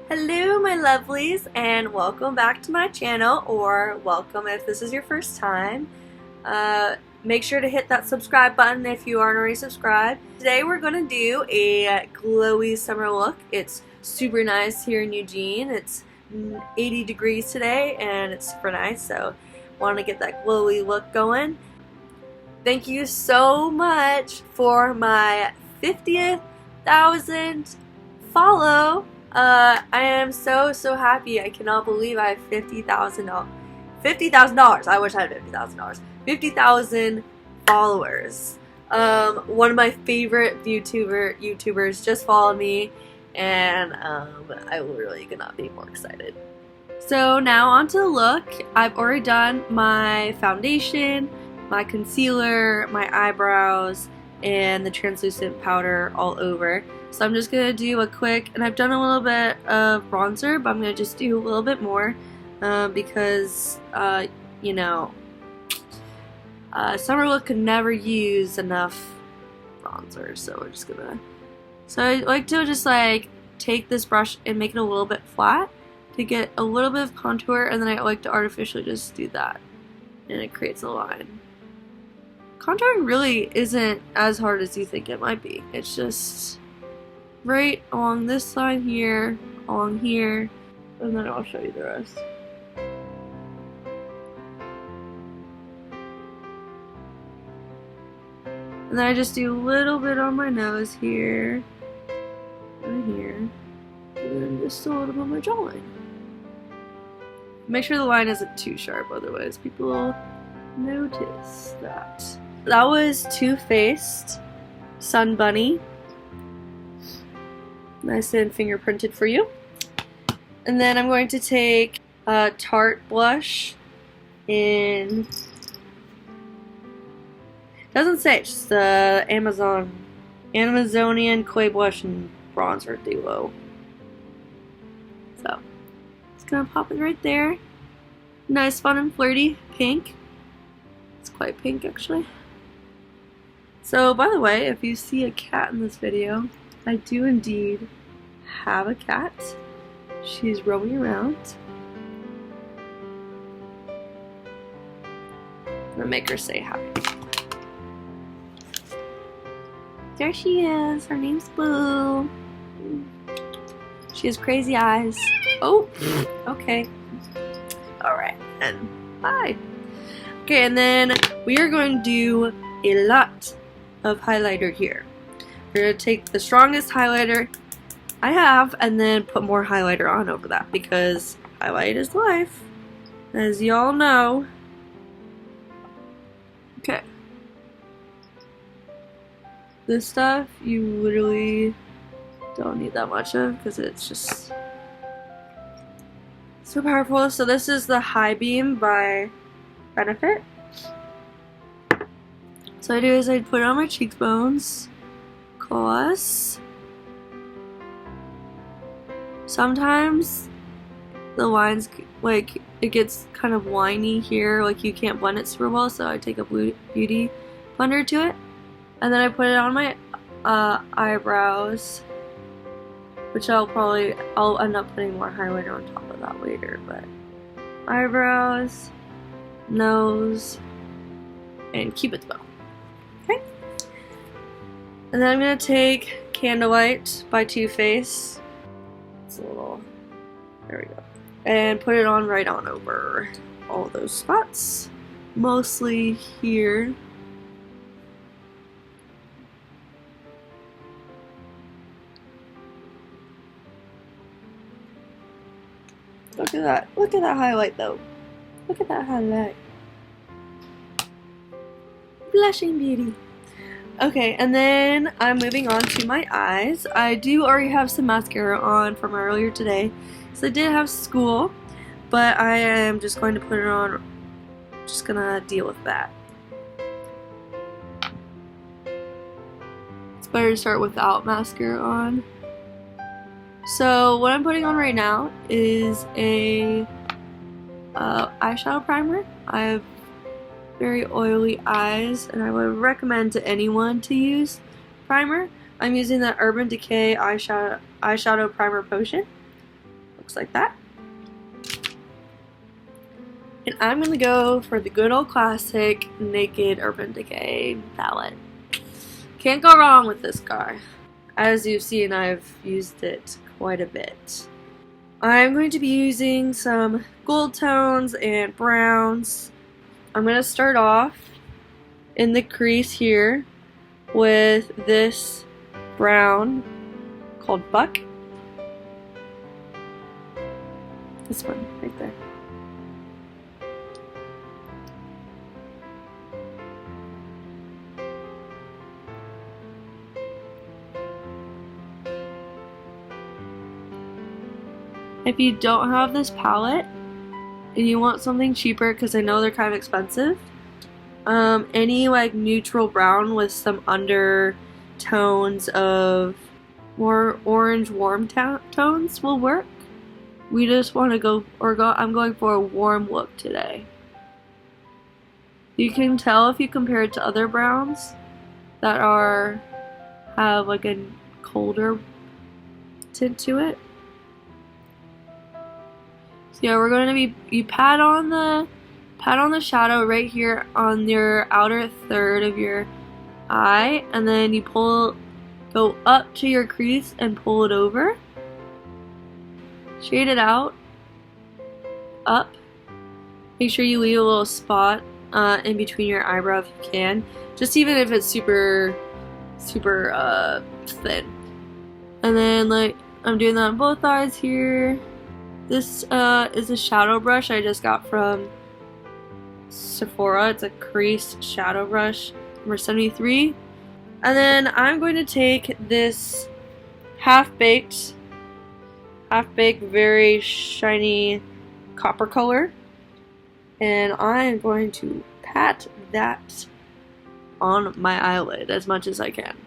Hello my lovelies, and welcome back to my channel, or welcome if this is your first time. Make sure to hit that subscribe button if you aren't already subscribed. Today we're going to do a glowy summer look. It's super nice here in Eugene. It's 80 degrees today and it's super nice, so want to get that glowy look going. Thank you so much for my 50,000 follow. I am so happy. I cannot believe I have $50,000. I wish I had $50,000. 50,000 followers. One of my favorite YouTubers just followed me, and I literally could not be more excited. So now onto the look. I've already done my foundation, my concealer, my eyebrows, and the translucent powder all over. So I'm just going to do a quick, and I've done a little bit of bronzer, but I'm going to just do a little bit more because, you know, summer look could never use enough bronzer, so we're just going to, so I like to just like take this brush and make it a little bit flat to get a little bit of contour, and then I like to artificially just do that, and it creates a line. Contouring really isn't as hard as you think it might be. It's just right along this line here, along here, and then I'll show you the rest. And then I just do a little bit on my nose here, and here, and then just a little bit on my jawline. Make sure the line isn't too sharp, otherwise people will notice that. That was Too Faced Sun Bunny. Nice and fingerprinted for you. And then I'm going to take a Tarte blush in, doesn't say, it's just the Amazonian Clay Blush and Bronzer Duo. So, just gonna pop it right there. Nice, fun, and flirty pink. It's quite pink, actually. So, by the way, if you see a cat in this video, I do indeed have a cat. She's roaming around. I'm gonna make her say hi. There she is. Her name's Blue. She has crazy eyes. Oh, okay. Alright, and hi. Okay, and then we are going to do a lot of highlighter here. We're going to take the strongest highlighter I have and then put more highlighter on over that, because highlight is life, as y'all know. Okay. This stuff you literally don't need that much of because it's just so powerful. So this is the High Beam by Benefit. So what I do is I put it on my cheekbones, cause sometimes the lines, like, it gets kind of whiny here, like you can't blend it super well, so I take a beauty blender to it, and then I put it on my eyebrows, which I'll end up putting more highlighter on top of that later, but eyebrows, nose, and Cupid's bow. Okay? And then I'm going to take Candlelight by Too Faced. It's a little, there we go. And put it on right on over all those spots. Mostly here. Look at that. Look at that highlight though. Look at that highlight. Blushing beauty. Okay, and then I'm moving on to my eyes. I do already have some mascara on from earlier today, so I did have school, but I am just going to put it on, just gonna deal with that. It's better to start without mascara on. So what I'm putting on right now is a eyeshadow primer. I have very oily eyes, and I would recommend to anyone to use primer. I'm using the Urban Decay eyeshadow primer potion. Looks like that. And I'm gonna go for the good old classic Naked Urban Decay palette. Can't go wrong with this guy. As you've seen, I've used it quite a bit. I'm going to be using some gold tones and browns. I'm going to start off in the crease here with this brown called Buck. This one right there. If you don't have this palette and you want something cheaper, because I know they're kind of expensive, any like neutral brown with some undertones of more orange warm tones will work. We just want to go, I'm going for a warm look today. You can tell if you compare it to other browns that have like a colder tint to it. So yeah, we're going to be, you pat on the shadow right here on your outer third of your eye, and then you go up to your crease and pull it over. Shade it out, up. Make sure you leave a little spot in between your eyebrow if you can. Just even if it's super thin. And then like, I'm doing that on both eyes here. This is a shadow brush I just got from Sephora. It's a crease shadow brush, number 73. And then I'm going to take this half-baked, very shiny copper color, and I am going to pat that on my eyelid as much as I can.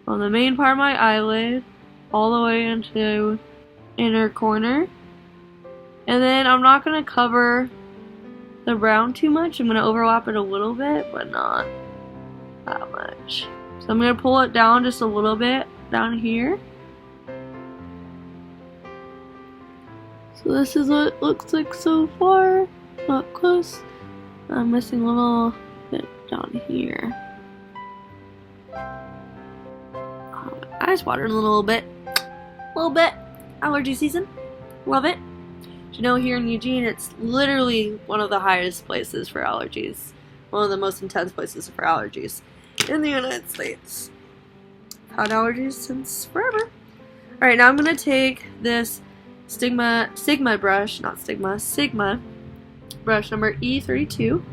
On the main part of my eyelid, all the way into inner corner. And then I'm not going to cover the brown too much. I'm going to overlap it a little bit, but not that much. So I'm going to pull it down just a little bit down here. So this is what it looks like so far, up close. I'm missing a little bit down here. Eyes watering a little bit. Allergy season. Love it. You know, here in Eugene, it's literally one of the highest places for allergies. One of the most intense places for allergies in the United States. I've had allergies since forever. Alright, now I'm going to take this Sigma brush, Sigma brush number E32.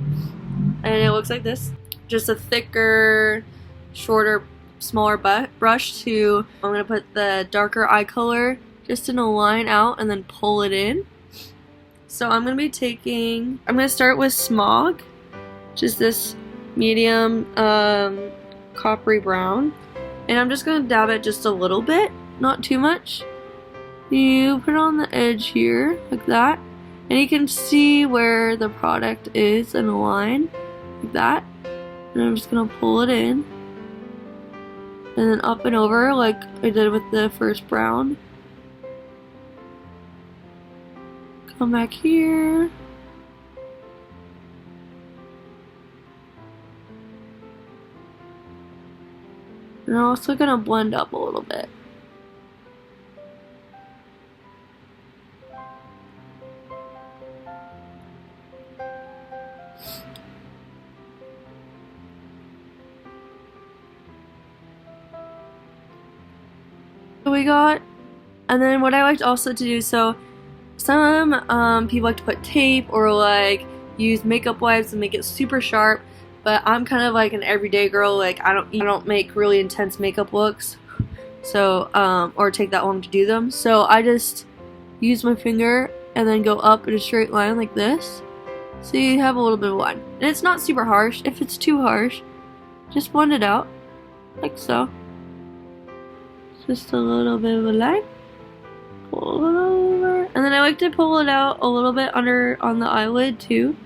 And it looks like this. Just a thicker, shorter, smaller brush to, I'm going to put the darker eye color just in a line out and then pull it in. So I'm going to start with Smog, just this medium coppery brown. And I'm just going to dab it just a little bit, not too much. You put it on the edge here, like that. And you can see where the product is in a line, like that. And I'm just going to pull it in. And then up and over, like I did with the first brown. Come back here. And I'm also going to blend up a little bit. We got, and then what I liked also to do, so some people like to put tape or like use makeup wipes and make it super sharp, but I'm kind of like an everyday girl. Like I don't make really intense makeup looks, so or take that long to do them. So I just use my finger and then go up in a straight line like this, so you have a little bit of line. And it's not super harsh. If it's too harsh, just blend it out like so. Just a little bit of a line. Pull it over. And then I like to pull it out a little bit under on the eyelid too.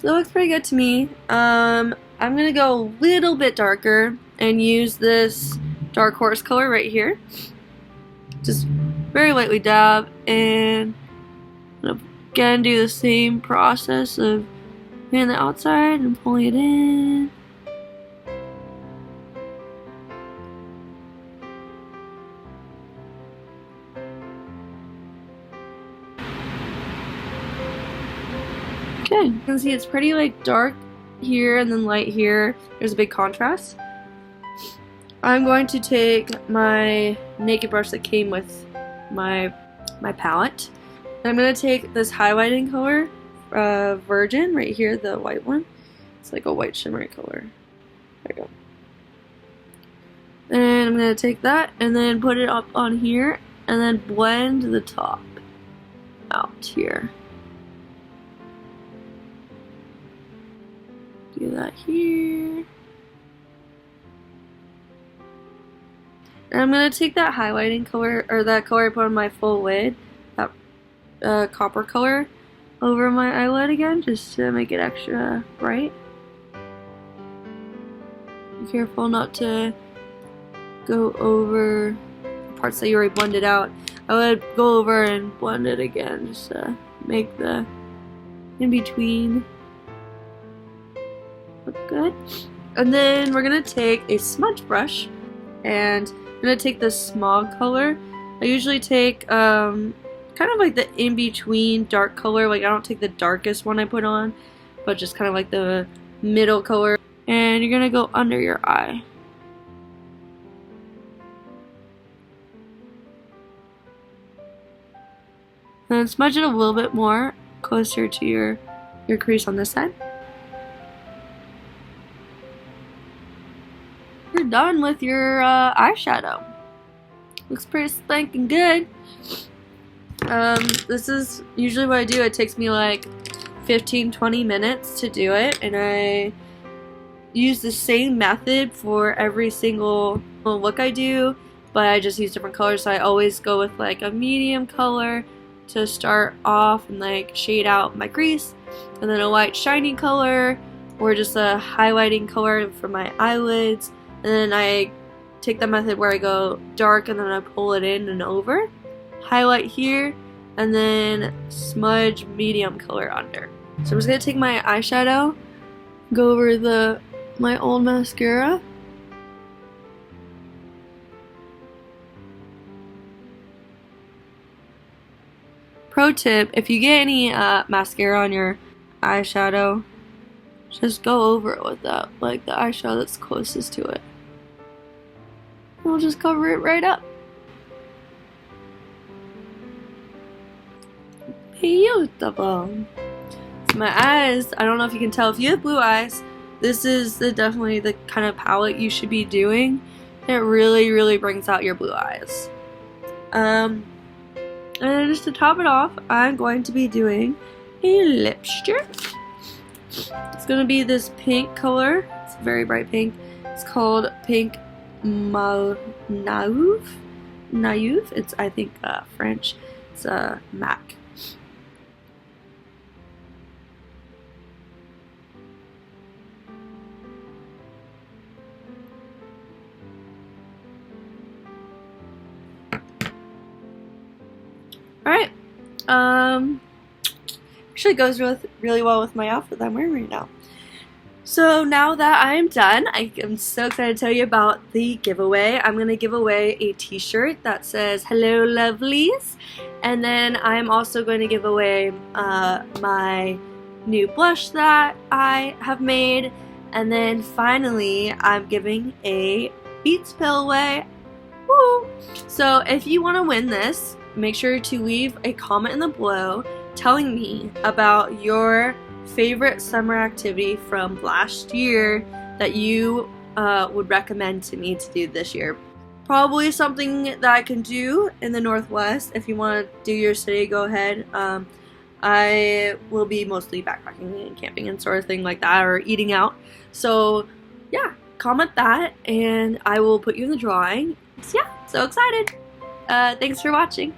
So it looks pretty good to me. I'm gonna go a little bit darker and use this dark horse color right here. Just very lightly dab, and again do the same process of hitting the outside and pulling it in. Okay, you can see it's pretty like dark here and then light here. There's a big contrast. I'm going to take my naked brush that came with my palette. And I'm going to take this highlighting color, Virgin, right here, the white one. It's like a white shimmery color. There you go. And I'm going to take that and then put it up on here and then blend the top out here. Do that here. And I'm going to take that highlighting color, or that color I put on my full lid, that copper color, over my eyelid again, just to make it extra bright. Be careful not to go over parts that you already blended out. I would go over and blend it again, just to make the in-between look good. And then we're gonna take a smudge brush and I'm gonna take this smog color. I usually take kind of like the in-between dark color. Like I don't take the darkest one I put on, but just kind of like the middle color. And you're gonna go under your eye. And then smudge it a little bit more closer to your crease on this side. You're done with your eyeshadow. Looks pretty spanking good. This is usually what I do. It takes me like 15-20 minutes to do it, and I use the same method for every single look I do, but I just use different colors. So I always go with like a medium color to start off and like shade out my crease, and then a light shiny color or just a highlighting color for my eyelids. And then I take the method where I go dark and then I pull it in and over, highlight here, and then smudge medium color under. So I'm just gonna take my eyeshadow, go over my old mascara, pro tip: if you get any mascara on your eyeshadow, just go over it with that, like the eyeshadow that's closest to it. We'll just cover it right up. Beautiful. So my eyes, I don't know if you can tell, if you have blue eyes, this is definitely the kind of palette you should be doing. It really, really brings out your blue eyes. And just to top it off, I'm going to be doing a lipstick. It's going to be this pink color. It's a very bright pink. It's called Pink Mauve. It's, I think, French. It's MAC. Alright. Actually goes really well with my outfit that I'm wearing right now. So now that I am done, I am so excited to tell you about the giveaway. I'm going to give away a t-shirt that says "Hello Lovelies," and then I'm also going to give away my new blush that I have made, and then finally I'm giving a Beats pill away. Woo! So if you want to win this, make sure to leave a comment in the below telling me about your favorite summer activity from last year that you would recommend to me to do this year. Probably something that I can do in the Northwest. If you want to do your city, go ahead. I will be mostly backpacking and camping and sort of thing like that, or eating out. So yeah, comment that and I will put you in the drawing. So yeah, so excited. Thanks for watching.